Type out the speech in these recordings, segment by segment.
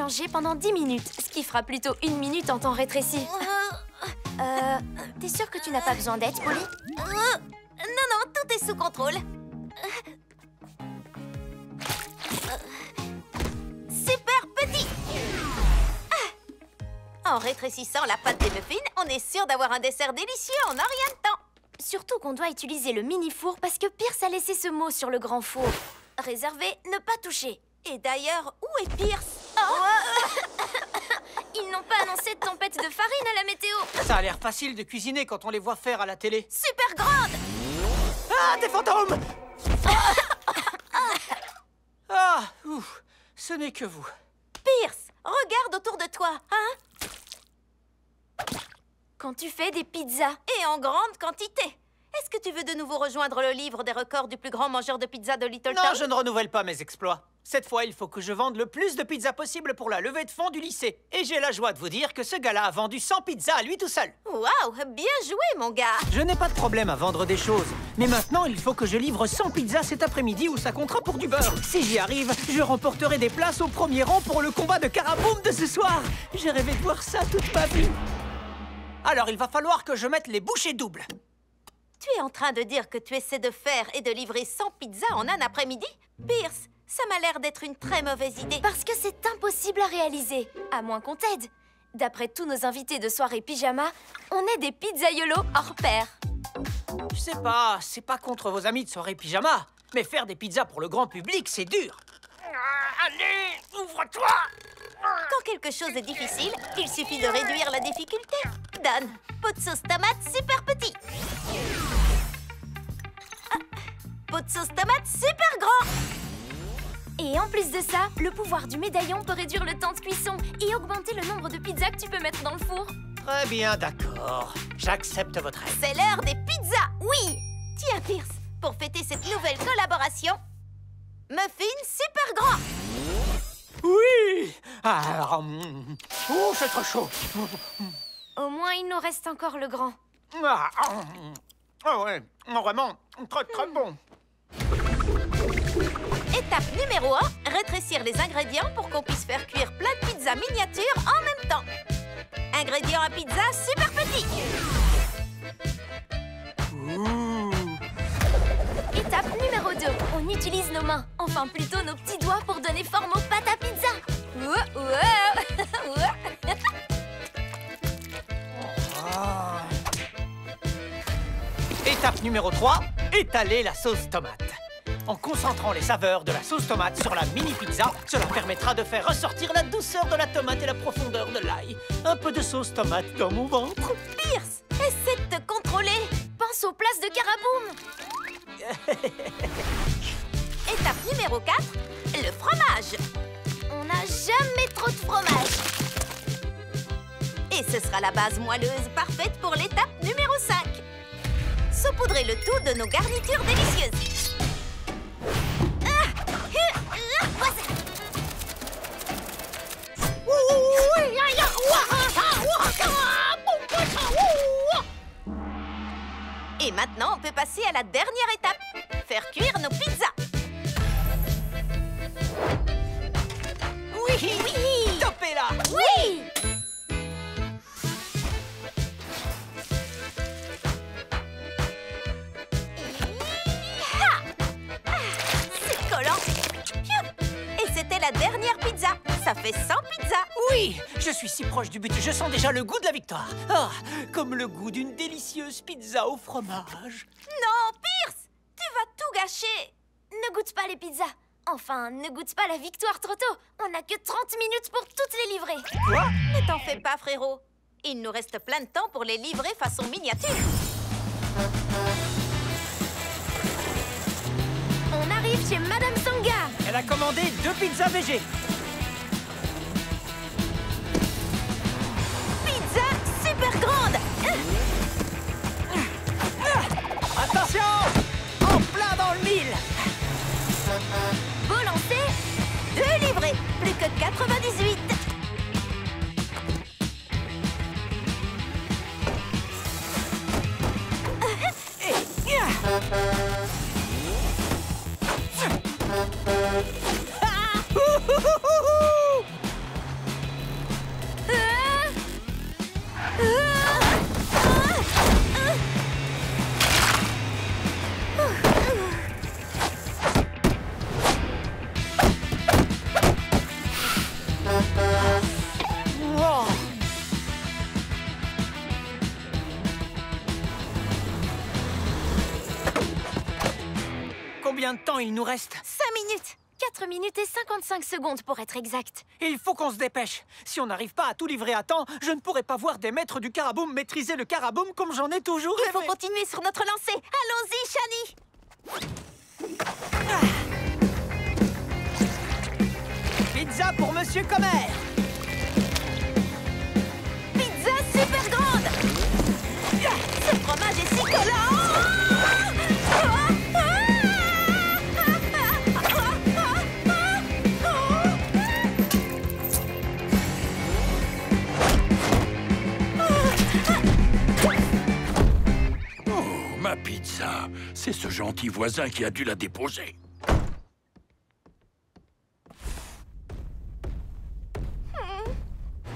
mélanger pendant 10 minutes, ce qui fera plutôt 1 minute en temps rétréci. T'es sûre que tu n'as pas besoin d'aide, Polly? Non, tout est sous contrôle. Super petit. En rétrécissant la pâte des muffins, on est sûr d'avoir un dessert délicieux en un rien de temps. Surtout qu'on doit utiliser le mini-four parce que Pierce a laissé ce mot sur le grand four. Réservé, ne pas toucher. Et d'ailleurs, où est Pierce? Ils n'ont pas annoncé de tempête de farine à la météo. Ça a l'air facile de cuisiner quand on les voit faire à la télé. Super grande. Ah, des fantômes! Ah, ouf, ce n'est que vous. Pierce, regarde autour de toi, hein? Quand tu fais des pizzas. Et en grande quantité. Est-ce que tu veux de nouveau rejoindre le livre des records du plus grand mangeur de pizza de Littleton? Non, je ne renouvelle pas mes exploits. Cette fois, il faut que je vende le plus de pizzas possible pour la levée de fonds du lycée. Et j'ai la joie de vous dire que ce gars-là a vendu 100 pizzas à lui tout seul. Waouh, bien joué, mon gars. Je n'ai pas de problème à vendre des choses. Mais maintenant, il faut que je livre 100 pizzas cet après-midi ou ça comptera pour du beurre. Si j'y arrive, je remporterai des places au premier rang pour le combat de Caraboum de ce soir. J'ai rêvé de voir ça toute ma vie. Alors, il va falloir que je mette les bouchées doubles. Tu es en train de dire que tu essaies de faire et de livrer 100 pizzas en un après-midi? Pierce, ça m'a l'air d'être une très mauvaise idée. Parce que c'est impossible à réaliser, à moins qu'on t'aide. D'après tous nos invités de soirée pyjama, on est des pizzaiolos hors pair. Je sais pas, c'est pas contre vos amis de soirée pyjama, mais faire des pizzas pour le grand public, c'est dur. Allez, ouvre-toi! Quand quelque chose est difficile, il suffit de réduire la difficulté. Donne, pot de sauce tomate super petit. Pot de sauce tomate super grand. Et en plus de ça, le pouvoir du médaillon peut réduire le temps de cuisson et augmenter le nombre de pizzas que tu peux mettre dans le four. Très bien, d'accord. J'accepte votre aide. C'est l'heure des pizzas, oui. Tiens, Pierce, pour fêter cette nouvelle collaboration, muffin super grand. Oui! Oh, c'est trop chaud. Au moins, il nous reste encore le grand. Ah ouais, vraiment, très bon. Étape numéro 1, rétrécir les ingrédients pour qu'on puisse faire cuire plein de pizzas miniatures en même temps. Ingrédients à pizza super petits. Étape numéro 2, on utilise nos mains, enfin plutôt nos petits doigts pour donner forme aux pâtes à pizza. Étape numéro 3, étaler la sauce tomate. En concentrant les saveurs de la sauce tomate sur la mini pizza, cela permettra de faire ressortir la douceur de la tomate et la profondeur de l'ail. Un peu de sauce tomate dans mon ventre. Pierce, essaie de te contrôler. Pense aux places de Caraboum. Étape numéro 4, le fromage. On n'a jamais trop de fromage. Et ce sera la base moelleuse parfaite pour l'étape numéro 5. Saupoudrer le tout de nos garnitures délicieuses. Et maintenant, on peut passer à la dernière étape. Faire cuire nos pizzas. Oui, oui. Topez-la. Oui. C'est collant. Et c'était la dernière pizza. Ça fait 100 pizzas. Oui, je suis si proche du but. Je sens déjà le goût de la victoire. Ah, comme le goût d'une délicieuse pizza au fromage. Non, Pierce, tu vas tout gâcher. Ne goûte pas les pizzas. Enfin, ne goûte pas la victoire trop tôt. On n'a que 30 minutes pour toutes les livrer. Quoi? Ne t'en fais pas, frérot. Il nous reste plein de temps pour les livrer façon miniature. On arrive chez Madame Sanga. Elle a commandé 2 pizzas végé. Pizza super grande. Attention! En plein dans le mille. Beau lancer. 2 livrés. Plus que 98. Combien de temps il nous reste? 5 minutes. 4 minutes et 55 secondes pour être exact. Il faut qu'on se dépêche. Si on n'arrive pas à tout livrer à temps, je ne pourrai pas voir des maîtres du Caraboum maîtriser le Caraboum comme j'en ai toujours Il faut rêvé. continuer sur notre lancée. Allons-y, Shani. Pizza pour Monsieur Comer. Pizza super grande. Ce fromage est si collant. Oh, ma pizza. C'est ce gentil voisin qui a dû la déposer.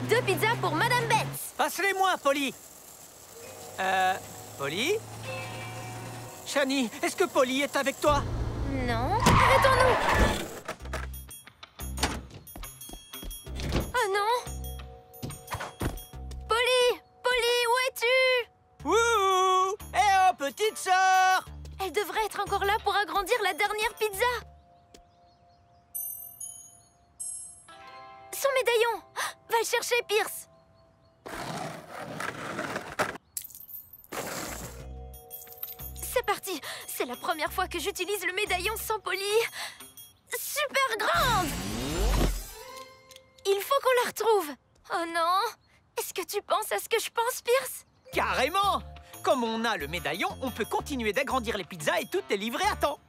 Deux pizzas pour Madame Betts. Passe-les-moi, Polly. Polly? Shani, est-ce que Polly est avec toi? Non. Arrêtons-nous. Oh non. Polly! Polly, où es-tu? Wouhou! Eh oh, petite sœur! Elle devrait être encore là pour agrandir la dernière pizza. Son médaillon. Va le chercher, Pierce. C'est parti. C'est la première fois que j'utilise le médaillon sans Polly. Super grande. Il faut qu'on la retrouve. Oh non. Est-ce que tu penses à ce que je pense, Pierce? Carrément! Comme on a le médaillon, on peut continuer d'agrandir les pizzas et toutes les livrer à temps.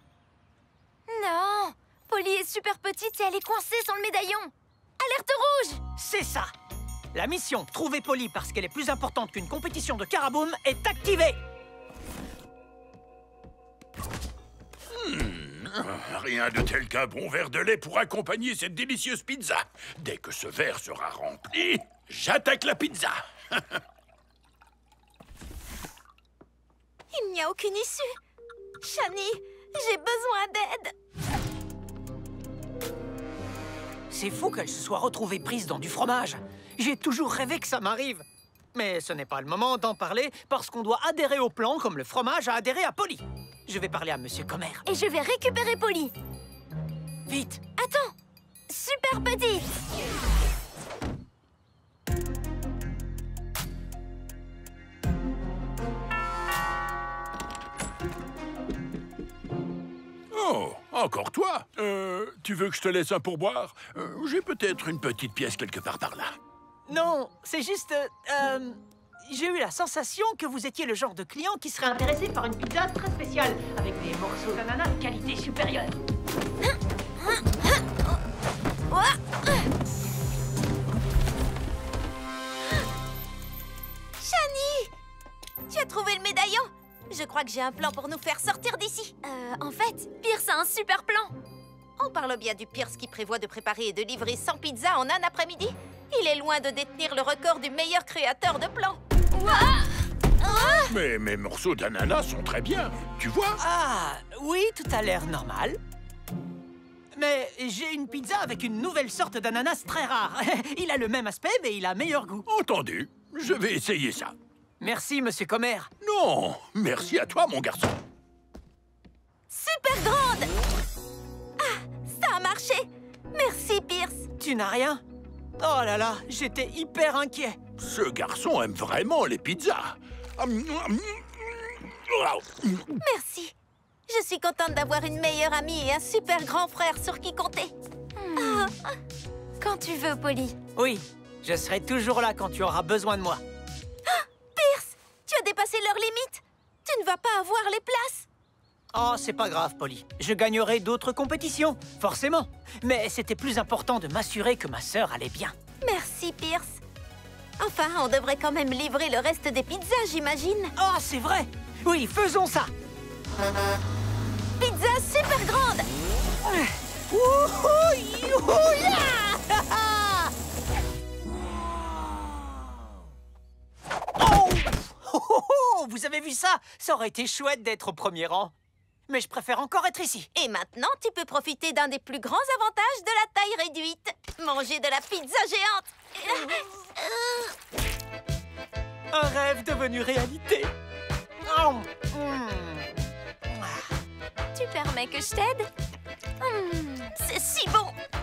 Non. Polly est super petite et elle est coincée sans le médaillon. Alerte rouge! C'est ça! La mission « Trouver Polly parce qu'elle est plus importante qu'une compétition de Caraboum » est activée! Rien de tel qu'un bon verre de lait pour accompagner cette délicieuse pizza. Dès que ce verre sera rempli, j'attaque la pizza. Il n'y a aucune issue. Shani, j'ai besoin d'aide. C'est fou qu'elle se soit retrouvée prise dans du fromage. J'ai toujours rêvé que ça m'arrive. Mais ce n'est pas le moment d'en parler parce qu'on doit adhérer au plan comme le fromage a adhéré à Polly. Je vais parler à Monsieur Comer. Et je vais récupérer Polly. Vite! Attends! Super petite! Oh, encore toi? Tu veux que je te laisse un pourboire? J'ai peut-être une petite pièce quelque part par là. Non, c'est juste... j'ai eu la sensation que vous étiez le genre de client qui serait intéressé par une pizza très spéciale, avec des morceaux d'ananas de qualité supérieure. Shani, tu as trouvé le médaillon? Je crois que j'ai un plan pour nous faire sortir d'ici. En fait, Pierce a un super plan. On parle bien du Pierce qui prévoit de préparer et de livrer 100 pizzas en un après-midi. Il est loin de détenir le record du meilleur créateur de plans. Mais mes morceaux d'ananas sont très bien, tu vois? Ah, oui, tout a l'air normal. Mais j'ai une pizza avec une nouvelle sorte d'ananas très rare. Il a le même aspect, mais il a meilleur goût. Entendu, je vais essayer ça. Merci, Monsieur Comer. Non, merci à toi, mon garçon. Super grande! Ah, ça a marché! Merci, Pierce. Tu n'as rien? Oh là là, j'étais hyper inquiet. Ce garçon aime vraiment les pizzas. Merci. Je suis contente d'avoir une meilleure amie et un super grand frère sur qui compter. Quand tu veux, Polly. Oui, je serai toujours là quand tu auras besoin de moi. Pierce, tu as dépassé leurs limites. Tu ne vas pas avoir les places. Oh, c'est pas grave, Polly. Je gagnerai d'autres compétitions, forcément. Mais c'était plus important de m'assurer que ma sœur allait bien. Merci, Pierce. Enfin, on devrait quand même livrer le reste des pizzas, j'imagine. Oh, c'est vrai! Oui, faisons ça! Pizza super grande! Wouhou! Youhou! Yeah! Oh! Oh, oh, oh! Vous avez vu ça? Ça aurait été chouette d'être au premier rang. Mais je préfère encore être ici. Et maintenant, tu peux profiter d'un des plus grands avantages de la taille réduite. Manger de la pizza géante. Un rêve devenu réalité. Tu permets que je t'aide? C'est si bon!